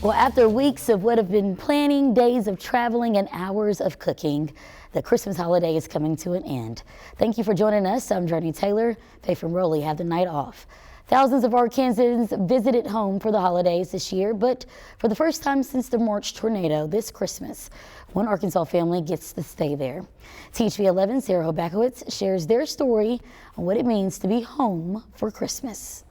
Well, after weeks of what have been planning, days of traveling, and hours of cooking, the Christmas holiday is coming to an end. Thank you for joining us. I'm Journey Taylor. Faith and Rowley have the night off. Thousands of Arkansans visited home for the holidays this year, but for the first time since the March tornado this Christmas, one Arkansas family gets to stay there. THV 11's Sarah Hobakowitz shares their story on what it means to be home for Christmas.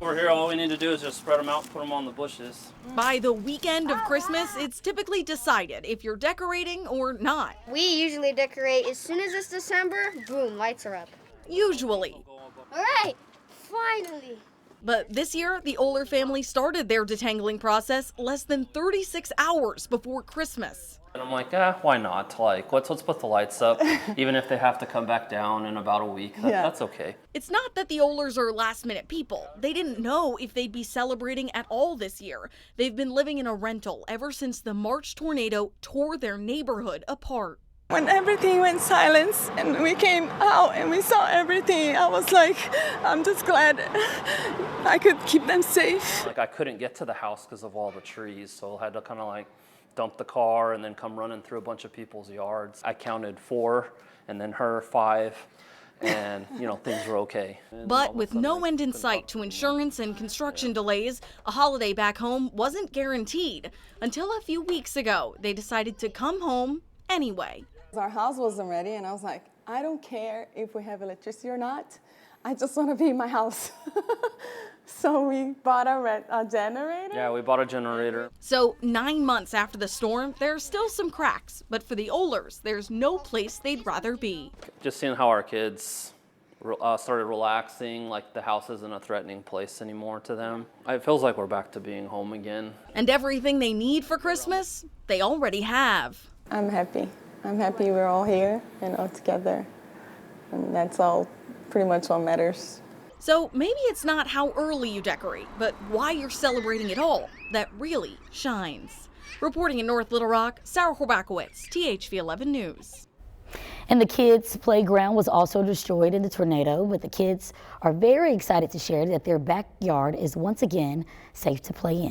Over here, all we need to do is just spread them out, put them on the bushes. By the weekend of Christmas, it's typically decided if you're decorating or not. We usually decorate as soon as it's December, boom, lights are up. Usually. All right, finally. But this year, the Oehler family started their detangling process less than 36 hours before Christmas. And I'm like, why not? Like, let's put the lights up, even if they have to come back down in about a week. That's okay. It's not that the Oehlers are last-minute people. They didn't know if they'd be celebrating at all this year. They've been living in a rental ever since the March tornado tore their neighborhood apart. When everything went silent and we came out and we saw everything, I was like, I'm just glad I could keep them safe. Like, I couldn't get to the house because of all the trees, so I had to kind of like dump the car and then come running through a bunch of people's yards. I counted 4 and then her 5. And, things were okay. But with no end in sight to insurance and construction delays, a holiday back home wasn't guaranteed. Until a few weeks ago, they decided to come home anyway. Our house wasn't ready, and I was like, I don't care if we have electricity or not. I just want to be in my house. So we bought a generator. Yeah, we bought a generator. So 9 months after the storm, there are still some cracks. But for the Oehlers, there's no place they'd rather be. Just seeing how our kids started relaxing, like the house isn't a threatening place anymore to them. It feels like we're back to being home again. And everything they need for Christmas, they already have. I'm happy. I'm happy we're all here and all together. And that's all pretty much what matters. So maybe it's not how early you decorate, but why you're celebrating it all that really shines. Reporting in North Little Rock, Sarah Hobakowitz, THV 11 News. And the kids' playground was also destroyed in the tornado, but the kids are very excited to share that their backyard is once again safe to play in.